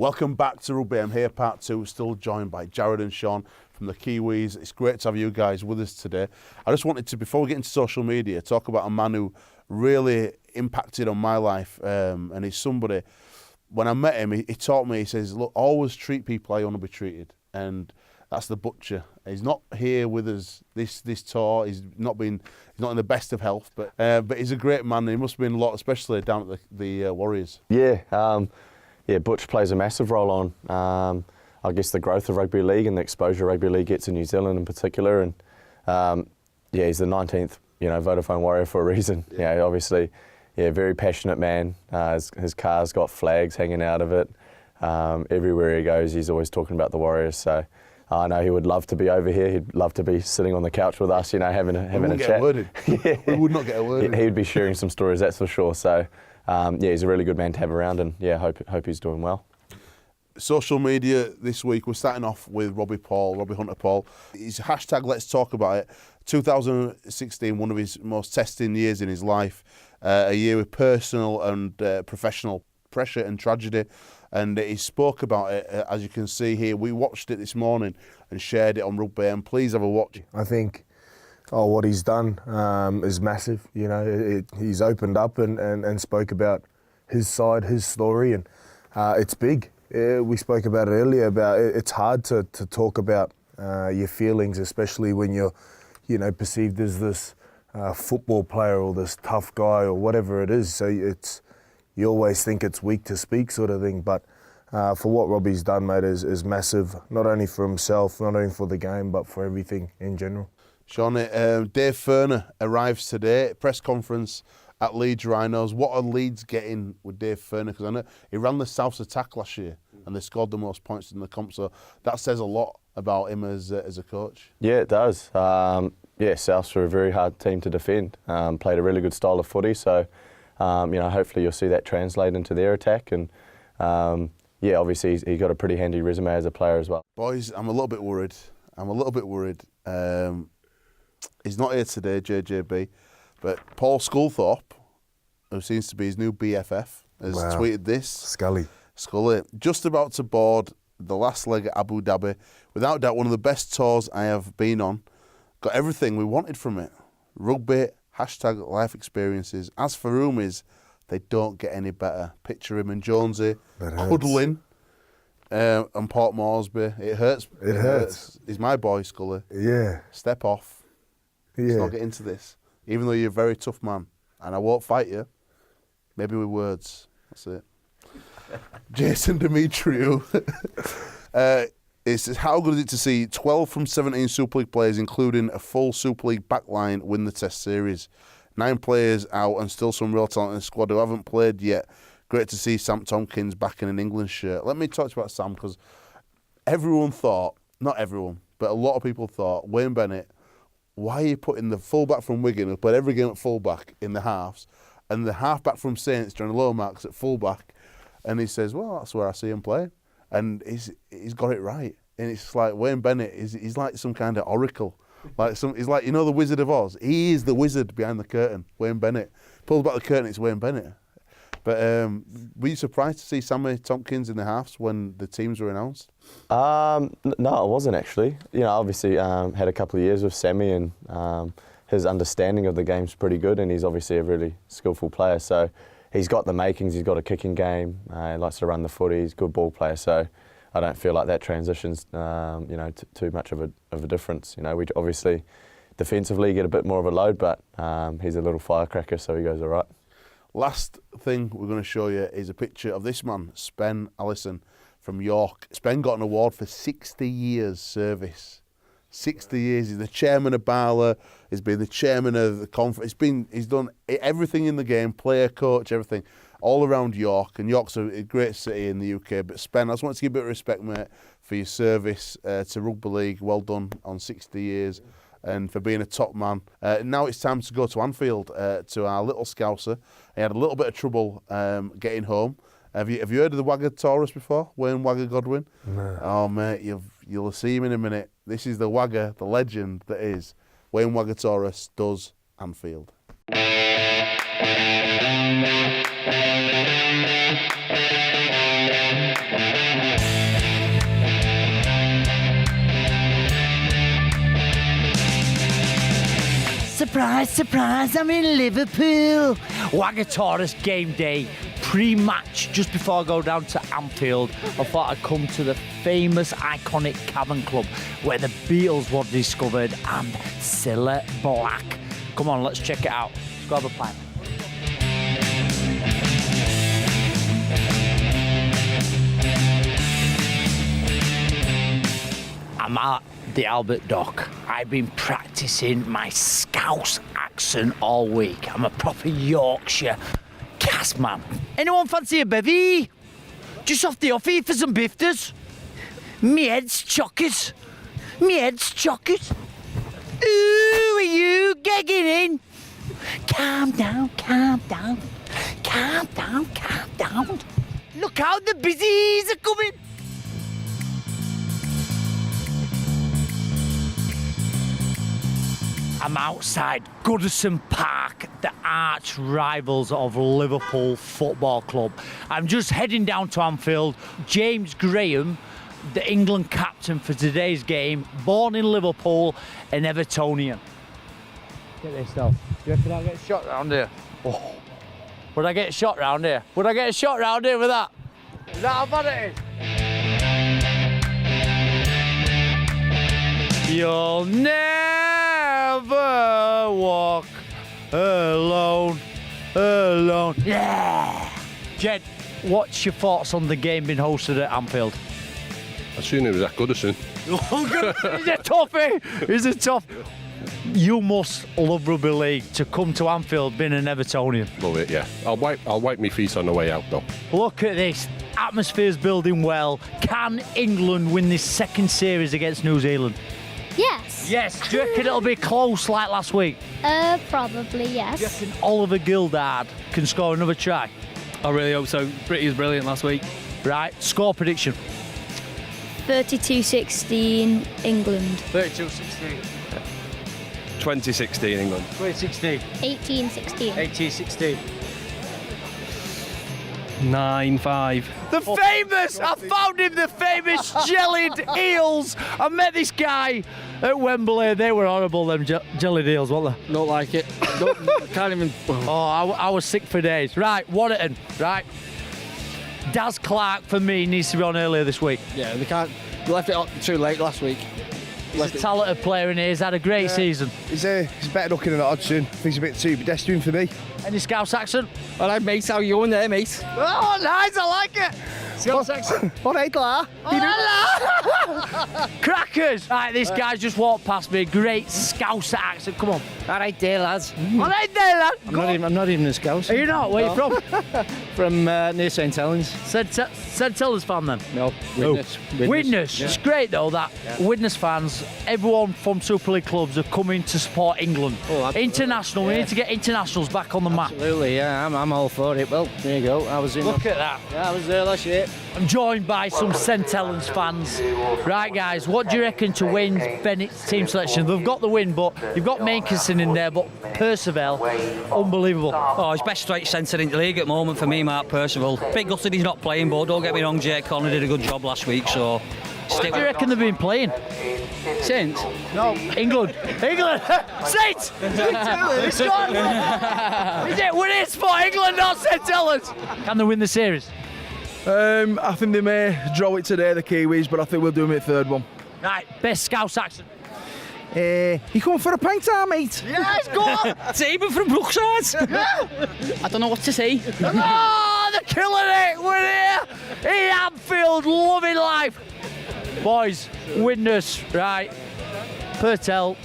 Welcome back to Rugby. I'm here, part two, still joined by Jared and Sean from the Kiwis. It's great to have you guys with us today. I just wanted to, before we get into social media, talk about a man who really impacted on my life, and he's somebody, when I met him, he taught me, he says, look, always treat people how you want to be treated, and that's the Butcher. He's not here with us this tour. He's not in the best of health, but he's a great man. He must have been a lot, especially down at the Warriors. Yeah, Butch plays a massive role on, I guess, the growth of rugby league and the exposure rugby league gets in New Zealand in particular. And he's the 19th, Vodafone Warrior for a reason. Yeah, obviously, very passionate man. His car's got flags hanging out of it. Everywhere he goes, he's always talking about the Warriors. So I know he would love to be over here. He'd love to be sitting on the couch with us, having a chat. We would not get a word in. He would be sharing some stories, that's for sure. So. He's a really good man to have around, and hope he's doing well. Social media this week, we're starting off with Robbie Hunter Paul. His hashtag Let's Talk About It. 2016, one of his most testing years in his life, a year with personal and professional pressure and tragedy, and he spoke about it, as you can see here. We watched it this morning and shared it on Rugby, and please have a watch. I think what he's done is massive. He's opened up and spoke about his side, his story, and it's big. We spoke about it earlier, about it's hard to talk about your feelings, especially when you're, perceived as this football player or this tough guy or whatever it is. So you always think it's weak to speak, sort of thing. But for what Robbie's done, mate, is massive, not only for himself, not only for the game, but for everything in general. Sean, Dave Furner arrives today, press conference at Leeds Rhinos. What are Leeds getting with Dave Furner? Because I know he ran the South's attack last year and they scored the most points in the comp, so that says a lot about him as a coach. Yeah, it does. Souths are a very hard team to defend. Played a really good style of footy, so hopefully you'll see that translate into their attack. And obviously he's got a pretty handy resume as a player as well. Boys, I'm a little bit worried. He's not here today, JJB, but Paul Sculthorpe, who seems to be his new BFF, has tweeted this. Scully, just about to board the last leg at Abu Dhabi. Without doubt, one of the best tours I have been on. Got everything we wanted from it. Rugby, hashtag life experiences. As for Roomies, they don't get any better. Picture him and Jonesy huddling on Port Moresby. It hurts. It hurts. He's my boy, Scully. Yeah. Step off. Let's not get into this. Even though you're a very tough man, and I won't fight you, maybe with words. That's it. Jason Demetriou. It says, how good is it to see 12 from 17 Super League players, including a full Super League backline, win the Test Series? 9 players out and still some real talent in the squad who haven't played yet. Great to see Sam Tomkins back in an England shirt. Let me talk to you about Sam, because everyone thought, not everyone, but a lot of people thought, Wayne Bennett, why are you putting the fullback from Wigan, who played every game at fullback, in the halves, and the halfback from Saints, John Lomax, at fullback? And he says, well, that's where I see him play. And he's got it right. And it's like Wayne Bennett, he's like some kind of oracle. He's like, the Wizard of Oz. He is the wizard behind the curtain, Wayne Bennett. Pulls back the curtain, it's Wayne Bennett. But were you surprised to see Sammy Tomkins in the halves when the teams were announced? No, I wasn't actually. Obviously had a couple of years with Sammy, and his understanding of the game's pretty good, and he's obviously a really skillful player. So he's got the makings. He's got a kicking game. He likes to run the footy. He's a good ball player. So I don't feel like that transitions, too much of a difference. We obviously defensively get a bit more of a load, but he's a little firecracker, so he goes all right. Last thing we're going to show you is a picture of this man, Spen Allison from York. Spen got an award for 60 years service. 60 years. He's the chairman of Barla. He's been the chairman of the conference. He's done everything in the game, player, coach, everything, all around York. And York's a great city in the UK. But Spen, I just want to give you a bit of respect, mate, for your service to Rugby League. Well done on 60 years. And for being a top man. Now it's time to go to Anfield, to our little Scouser. He had a little bit of trouble getting home. Have you heard of the Wagga Taurus before, Wayne Wagga Godwin? No. Oh, mate, you'll see him in a minute. This is the Wagga, the legend that is Wayne Wagga Taurus does Anfield. Surprise, surprise, I'm in Liverpool. Wagataurus game day, pre-match, just before I go down to Anfield. I thought I'd come to the famous, iconic Cavern Club where the Beatles were discovered and Cilla Black. Come on, let's check it out. Let's go have a pint. I'm at the Albert Dock. I've been practicing my Scouse accent all week. I'm a proper Yorkshire cast man. Anyone fancy a bevy? Just off the offie for some bifters. Me head's chockers. Me head's chockers. Ooh, are you gegging in? Calm down, calm down. Calm down, calm down. Look out, the busies are coming. I'm outside Goodison Park, the arch rivals of Liverpool Football Club. I'm just heading down to Anfield. James Graham, the England captain for today's game, born in Liverpool, an Evertonian. Get this though. Do you reckon I'll get shot round here? Oh. Would I get shot round here? Would I get shot round here with that? Is that how bad it is? You'll never walk alone, alone. Yeah! Jed, what's your thoughts on the game being hosted at Anfield? I seen it was at Goodison. He's a toughie! He's a tough. You must love rugby league to come to Anfield being an Evertonian. Love it, yeah. I'll wipe my feet on the way out though. Look at this. Atmosphere's building well. Can England win this second series against New Zealand? Yes. Yes. Do you reckon it'll be close like last week? Probably yes. Do you reckon Oliver Gildard can score another try? I really hope so. Brittany was brilliant last week. Right. Score prediction. 32-16 England. 32-16. 2016 England. 2016. 18-16. 18-16. 9-5. The famous, I found him, the famous jellied eels. I met this guy at Wembley. They were horrible, them jellied eels, weren't they? Don't like it. Can't even. Oh, I was sick for days. Right, Waterton, right. Daz Clark, for me, needs to be on earlier this week. Yeah, they can't. They left it too late last week. He's a talented player in here. He's had a great season. He's better looking than Hodgson. He's a bit too pedestrian for me. Any Scouse accent? All right, mate. How you in there, mate? Oh, nice. I like it. Scouse accent. All right, La. Crackers. Right, this guy's just walked past me. Great Scouse accent. Come on. All right, there, lads. All right there, lad. I'm not even a Scouse. Are you not? Where are you from? From near St Helens. St Helens fan then? No, Widnes. Widnes. Yeah. It's great though that Widnes fans, everyone from Super League clubs are coming to support England. Oh, absolutely. International. We need to get internationals back on the map. Absolutely, yeah. I'm all for it. Well, there you go. I was in. Look at that. Yeah, I was there last year. I'm joined by some St Helens fans. Right, guys, what do you reckon to Wayne Bennett's team selection? They've got the win, but you've got Mankinson in there, but Percival, unbelievable. Oh, he's best straight centre in the league at the moment for me, Mark Percival. Bit gutted he's not playing, but don't get me wrong, Jake Connor did a good job last week, so What do you reckon they've been playing? Saints? No, England. Saints! It's gone! Is it? We're here for England, not St Helens. Can they win the series? I think they may draw it today, the Kiwis, but I think we'll do them at third one. Right, best Scouse accent. You coming for a pint, mate? Yes, go on! Saban from Brookside! I don't know what to say. Oh, they're killing it! We're here in Anfield, loving life. Boys, witness, right? Pertel,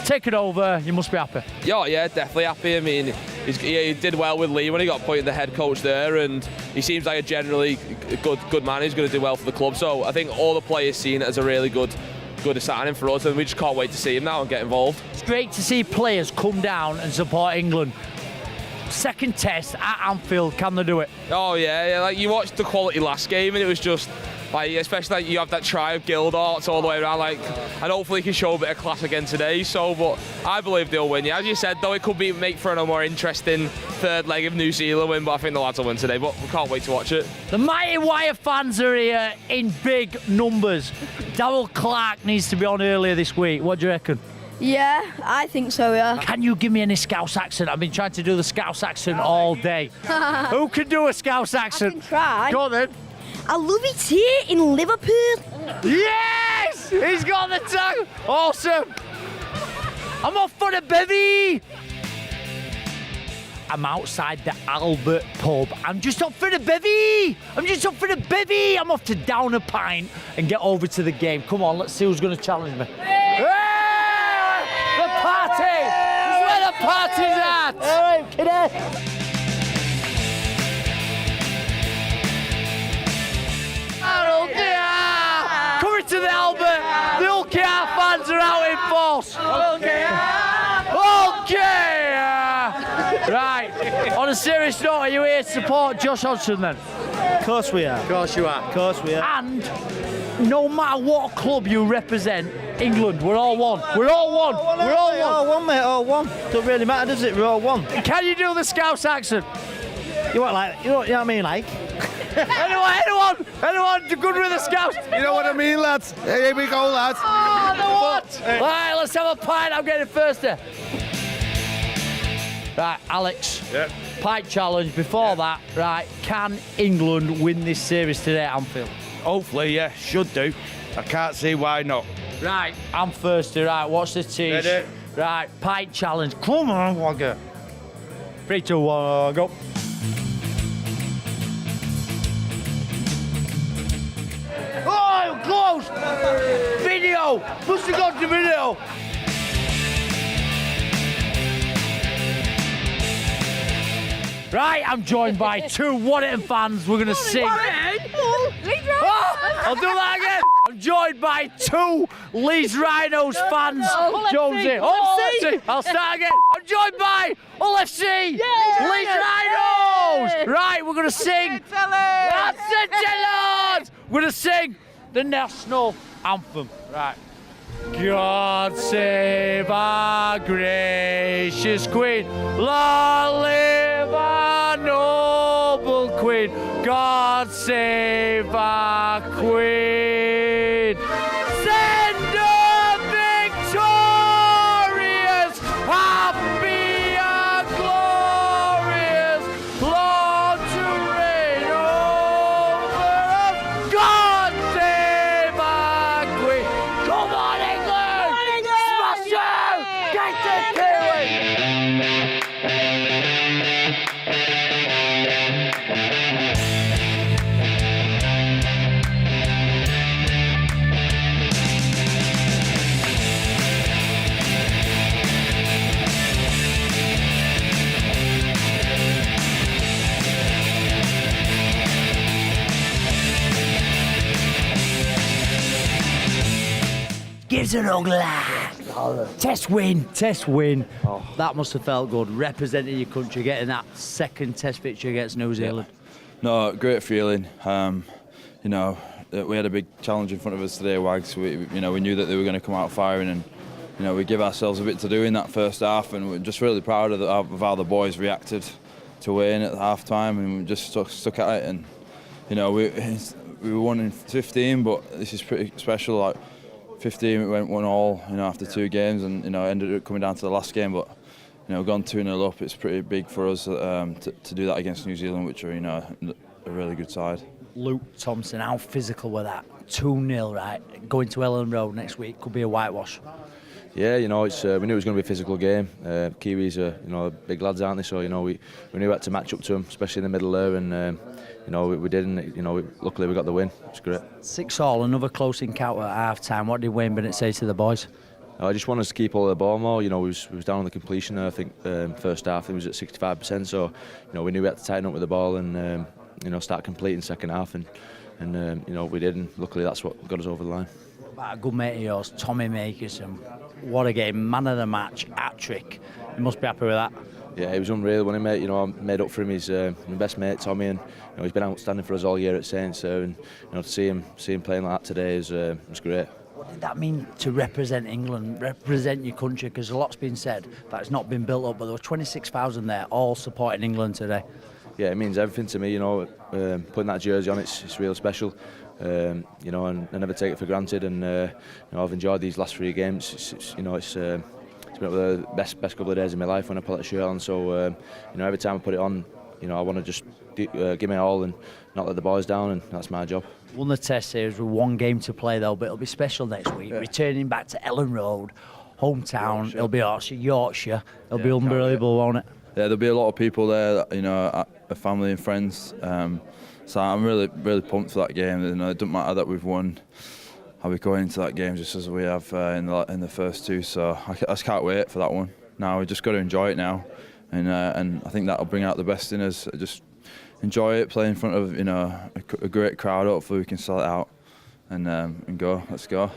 take it over. You must be happy. Yeah, definitely happy. I mean, he did well with Lee when he got appointed the head coach there, and he seems like a generally good man. He's going to do well for the club. So I think all the players seen it as a really good signing for us, and we just can't wait to see him now and get involved. It's great to see players come down and support England. Second test at Anfield, can they do it? Oh yeah, like you watched the quality last game, and it was just like, especially like you have that try of Gildart all the way around, like, and hopefully he can show a bit of class again today. So, but I believe they'll win. Yeah, as you said, though, it could make for a more interesting third leg of New Zealand win, but I think the lads will win today. But we can't wait to watch it. The Mighty Wire fans are here in big numbers. Darryl Clark needs to be on earlier this week. What do you reckon? Yeah, I think so, yeah. Can you give me any Scouse accent? I've been trying to do the Scouse accent all day. Who can do a Scouse accent? I can try. Go on then. I love it here in Liverpool. Yes! He's got the tongue. Awesome. I'm off for the bevy. I'm outside the Albert pub. I'm just up for the bevy. I'm off to down a pint and get over to the game. Come on, let's see who's going to challenge me. Hey! The party! This is where the party's at! All right, kiddo. Coming to the Albert, the OKR fans are out in force. Okay. Right. On a serious note, are you here to support Josh Hodgson then? Of course we are. Of course you are. Of course we are. And no matter what club you represent, England, we're all one. We're all one. We're all one. All one, mate. All one. Don't really matter, does it? We're all one. Can you do the Scouse accent? You what, like? You know what I mean, like? Anyone good with the Scouse? You know what I mean, lads? Here we go, lads. Oh, the what? Right, let's have a pint. I'm getting first there. Right, Alex. Yeah. Pint challenge. Before that, right, can England win this series today at Anfield? Hopefully, yeah, should do. I can't see why not. Right, I'm thirsty. Right, watch the team. Ready? Right, pint challenge. Come on, Wagger. 3, 2, 1, go. Oh, close! Video! Must have got the video! Right, I'm joined by two Warrington fans. We're going to sing. Oh, I'll do that again. I'm joined by two Leeds Rhinos fans. Jonesy. FC. I'll start again. I'm joined by Hull FC. Leeds Rhinos. Right, we're going to sing. That's it, Lord. We're going to sing the national anthem. Right. God save our gracious Queen, long live our noble Queen. God save our Queen. Send her victorious, happy and glorious, Lord to reign over us. God save our Queen. Come on, England! Smash them! Get the Kiwi! Gives an ugly. Test win. That must have felt good, representing your country, getting that second test picture against New Zealand. No, great feeling. We had a big challenge in front of us today, Wags. We knew that they were going to come out firing, and we give ourselves a bit to do in that first half, and we're just really proud of how the boys reacted to Wayne at half time, and we just stuck at it. And we won in 15, but this is pretty special. Like 15, we went 1-1 after 2 games, and ended up coming down to the last game. But gone 2-0 up, it's pretty big for us to do that against New Zealand, which are a really good side. Luke Thompson, how physical were that? 2-0, right? Going to Ellen Road next week could be a whitewash. Yeah, we knew it was going to be a physical game. Kiwis are, big lads, aren't they? So, we knew we had to match up to them, especially in the middle there, and we did, and luckily we got the win. It's great. 6-6, another close encounter at half-time. What did Wayne Bennett say to the boys? I just want us to keep all the ball more. We was down on the completion there. I think first half it was at 65%. So we knew we had to tighten up with the ball and start completing second half, and we did, and luckily that's what got us over the line. About a good mate of yours, Tommy Makerson. What a game! Man of the match, hat-trick. You must be happy with that. Yeah, he was unreal, wasn't he, mate? I made up for him. He's my best mate, Tommy, and he's been outstanding for us all year at Saints. And to see him playing like that today was great. What did that mean to represent England, represent your country? Because a lot's been said that it's not been built up, but there were 26,000 there, all supporting England today. Yeah, it means everything to me. Putting that jersey on, it's real special. you know, and I never take it for granted. And you know, I've enjoyed these last 3 games. You know, it's been the best couple of days of my life when I put that shirt on. So you know, every time I put it on, you know, I want to just give me all and not let the boys down, and that's my job. Won the Test series with 1 game to play though, but it'll be special next week. Returning back to Ellen Road, hometown. Yorkshire. It'll be Yorkshire. It'll be unbelievable, won't it? Yeah, there'll be a lot of people there, that, you know, family and friends. So I'm really pumped for that game. You know, it doesn't matter that we've won. I'll be going into that game just as we have in the first 2. So I just can't wait for that one. Now we just got to enjoy it now, and I think that'll bring out the best in us. Just enjoy it, play in front of, you know, a great crowd. Hopefully we can sell it out and go. Let's go.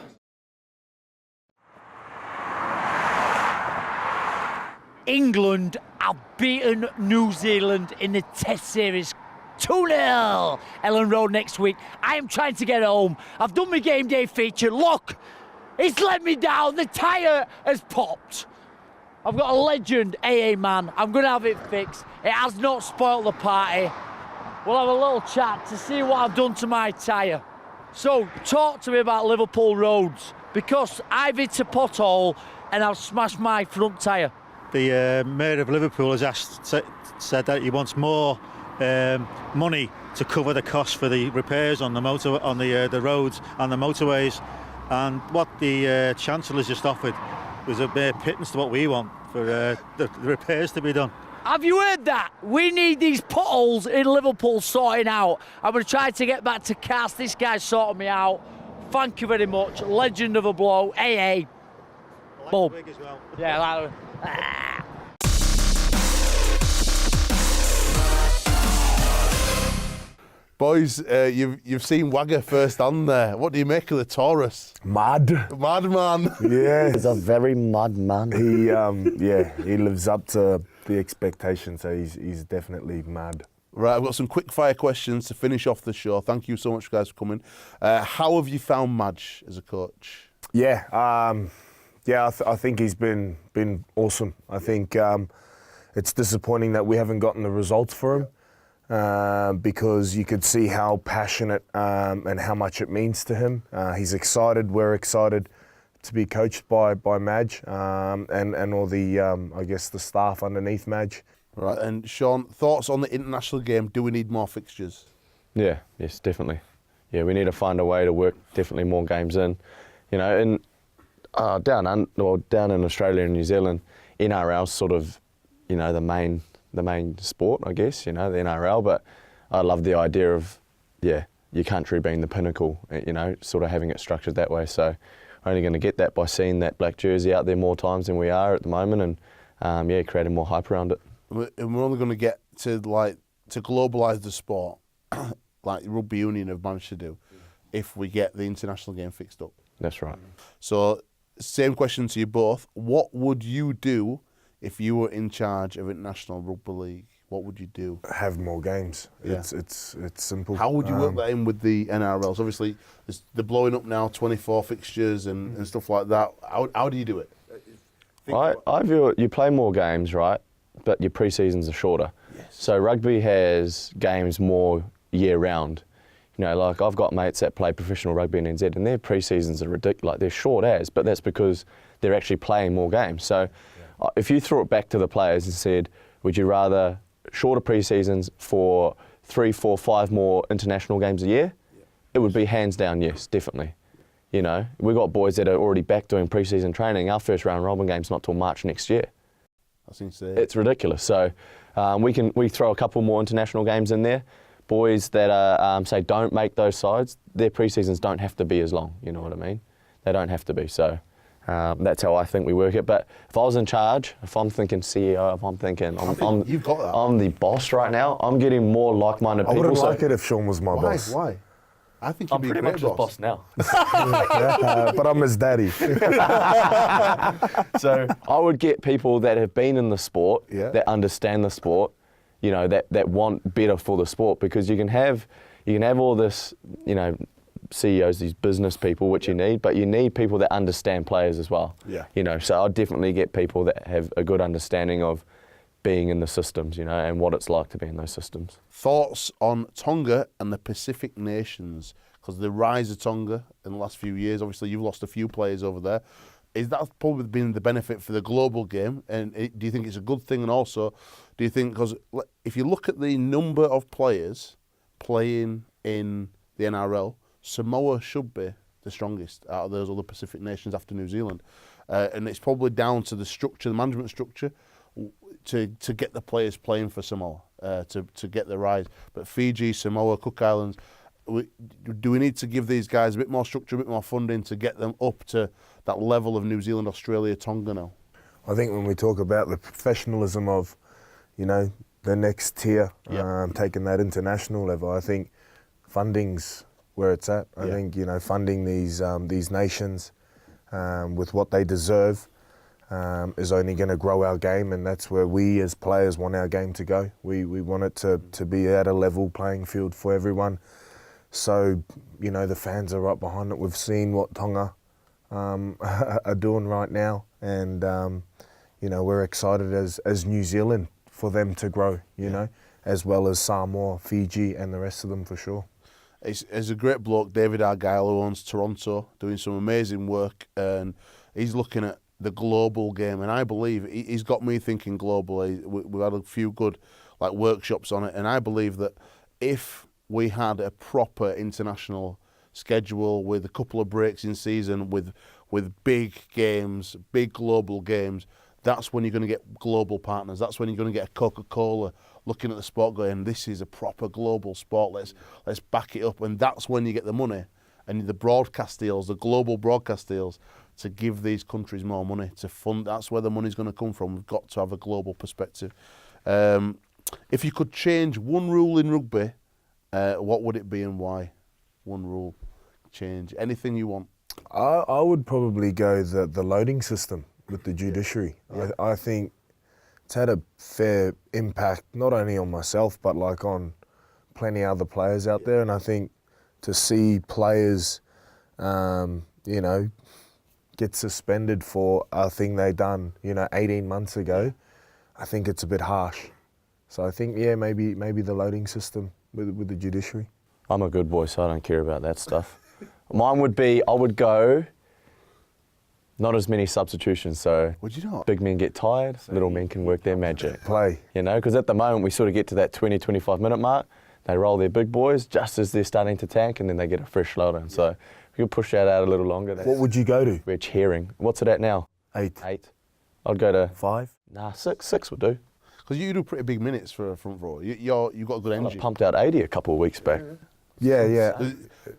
England have beaten New Zealand in the Test series 2-0. Ellen Road next week. I am trying to get home. I've done my game day feature. Look, it's let me down. The tyre has popped. I've got a legend AA man. I'm going to have it fixed. It has not spoilt the party. We'll have a little chat to see what I've done to my tyre. So, talk to me about Liverpool roads, because I've hit a pothole and I've smashed my front tyre. The mayor of Liverpool has said that he wants more money to cover the cost for the repairs on the roads and the motorways. And what the Chancellor's just offered was a bare pittance to what we want for the repairs to be done. Have you heard that? We need these potholes in Liverpool sorting out. I'm going to try to get back to Cast. This guy's sorting me out. Thank you very much. Legend of a blow. AA. Boom. As well. Yeah, that one. Boys, you've seen Wagger firsthand there. What do you make of the Taurus? Mad. Madman. Yeah. He's a very mad man. He lives up to the expectation, so he's definitely mad. Right, I've got some quick fire questions to finish off the show. Thank you so much, guys, for coming. How have you found Madge as a coach? Yeah, I think he's been awesome. I think it's disappointing that we haven't gotten the results for him. Because you could see how passionate and how much it means to him. He's excited. We're excited to be coached by Madge and all the I guess the staff underneath Madge. Right, and Sean, thoughts on the international game? Do we need more fixtures? Yeah, yes, definitely. Yeah, we need to find a way to work definitely more games in. You know, and down in Australia and New Zealand, NRL's sort of, you know, the main sport, I guess, you know, the NRL, but I love the idea of, your country being the pinnacle, you know, sort of having it structured that way. So we're only going to get that by seeing that black jersey out there more times than we are at the moment, and creating more hype around it. And we're only going to get to globalise the sport, like rugby union have managed to do, if we get the international game fixed up. That's right. So, same question to you both. What would you do if you were in charge of International Rugby League? What would you do? Have more games. Yeah. It's simple. How would you work that in with the NRLs? Obviously, they're blowing up now, 24 fixtures and stuff like that. How do you do it? I view it, you play more games, right? But your pre-seasons are shorter. Yes. So rugby has games more year-round. You know, like I've got mates that play professional rugby in NZ, and their pre-seasons are ridiculous. Like they're short as, but that's because they're actually playing more games. So if you threw it back to the players and said, would you rather shorter pre-seasons for 3, 4, 5 more international games a year? Yeah. It would be hands down yes, definitely. You know, we've got boys that are already back doing pre-season training. Our first round robin game's not till March next year. It's ridiculous. So we throw a couple more international games in there. Boys that are, say don't make those sides, their pre-seasons don't have to be as long, you know what I mean? They don't have to be. So that's how I think we work it. But if I was in charge, if I'm thinking CEO, if I'm thinking you've got that. I'm the boss right now, I'm getting more like-minded people. I wouldn't like it if Sean was my boss. Why? I think I'm pretty much his boss now. But I'm his daddy. So I would get people that have been in the sport, that understand the sport, you know, that want better for the sport, because you can have all this, you know, CEOs, these business people, which you need, but you need people that understand players as well. Yeah. You know, so I'd definitely get people that have a good understanding of being in the systems, you know, and what it's like to be in those systems. Thoughts on Tonga and the Pacific nations because the rise of Tonga in the last few years, obviously you've lost a few players over there. Is that probably been the benefit for the global game? And do you think it's a good thing? And also, do you think, because if you look at the number of players playing in the NRL, Samoa should be the strongest out of those other Pacific nations after New Zealand. And it's probably down to the structure, the management structure, to get the players playing for Samoa, to get the rise. But Fiji, Samoa, Cook Islands, do we need to give these guys a bit more structure, a bit more funding to get them up to that level of New Zealand, Australia, Tonga now? I think when we talk about the professionalism of, the next tier, taking that international level, I think funding's where it's at. I think, funding these nations with what they deserve is only going to grow our game, and that's where we as players want our game to go. We want it to be at a level playing field for everyone. So, the fans are right behind it. We've seen what Tonga are doing right now, and, we're excited as New Zealand for them to grow, as well as Samoa, Fiji and the rest of them for sure. It's a great bloke, David Argyle, who owns Toronto, doing some amazing work, and he's looking at the global game, and I believe he's got me thinking globally. We've had a few good workshops on it, and I believe that if we had a proper international schedule with a couple of breaks in season, with big games, big global games, that's when you're going to get global partners. That's when you're going to get a Coca-Cola looking at the sport going, this is a proper global sport, let's back it up. And that's when you get the money and the broadcast deals, the global broadcast deals, to give these countries more money to fund. That's where the money's going to come from. We've got to have a global perspective. If you could change one rule in rugby, what would it be and why? One rule change, anything you want. I would probably go the loading system with the judiciary. Yeah. I think it's had a fair impact, not only on myself, but on plenty of other players out there. And I think to see players, get suspended for a thing they done, 18 months ago, I think it's a bit harsh. So I think, maybe the loading system with the judiciary. I'm a good boy, so I don't care about that stuff. Mine would be, I would go not as many substitutions, so would you not? Big men get tired, little men can work their magic. Play. Because at the moment we sort of get to that 20, 25 minute mark, they roll their big boys just as they're starting to tank, and then they get a fresh load in. So if we could push that out a little longer. What would you go to? We're cheering. What's it at now? 8. 8. I'd go to 5. Nah, 6. 6 would do. Because you do pretty big minutes for a front row. You've got a good energy. I pumped out 80 a couple of weeks back. Yeah.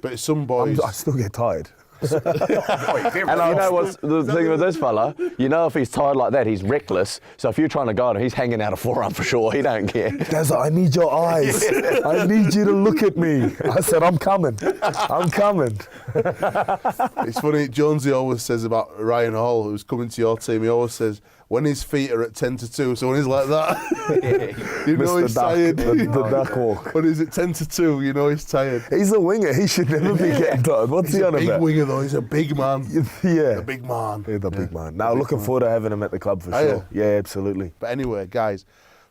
But some boys... I still get tired. And you know what's the thing with this fella? If he's tired like that, he's reckless. So if you're trying to guide him, he's hanging out a forearm for sure. He don't care. Gazza, I need your eyes. I need you to look at me. I said, I'm coming. I'm coming. It's funny, Jonesy always says about Ryan Hall, who's coming to your team, he always says, when his feet are at 10-2, so when he's like that, he's tired. The duck walk. When he's at 10-2, he's tired. He's a winger. He should never be getting tired. What's he on about? He's a big winger, though. He's a big man. Yeah. The big man. Yeah, the big man. Now, looking forward to having him at the club for Are sure. you? Yeah, absolutely. But anyway, guys,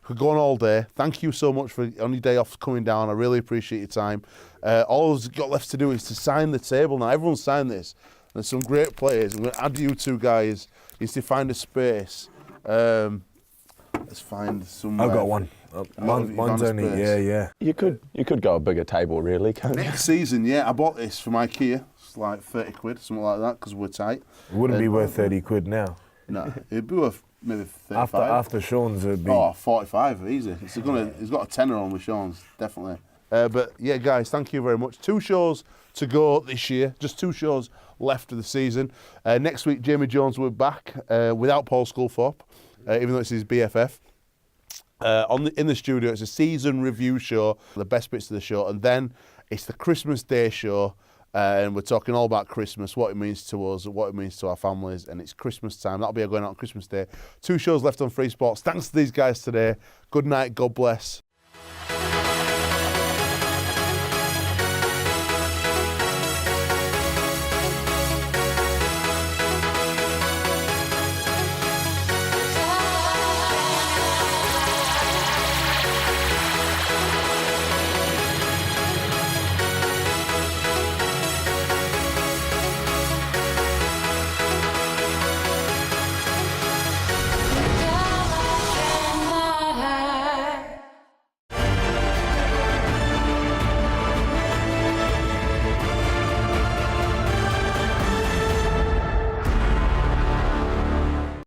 we're going all day. Thank you so much for on your day off coming down. I really appreciate your time. All we've got left to do is to sign the table now. Everyone's signed this. There's some great players. I'm going to add you two guys. Is to find a space. Let's find some. I've got one. Mine's only, yeah. You could go a bigger table, really, can't you? Next season, I bought this from IKEA. It's like 30 quid, something like that, because we're tight. It wouldn't be worth 30 quid now. No, it'd be worth maybe 35. After Sean's, it'd be... Oh, 45, easy. It's got a tenner on with Sean's, definitely. But yeah, guys, thank you very much. 2 shows to go this year, just 2 shows left of the season. Next week, Jamie Jones will be back without Paul Sculthorpe, even though it's his BFF. In the studio, it's a season review show, the best bits of the show, and then it's the Christmas Day show, and we're talking all about Christmas, what it means to us, what it means to our families, and it's Christmas time. That'll be going out on Christmas Day. 2 shows left on Free Sports. Thanks to these guys today. Good night, God bless.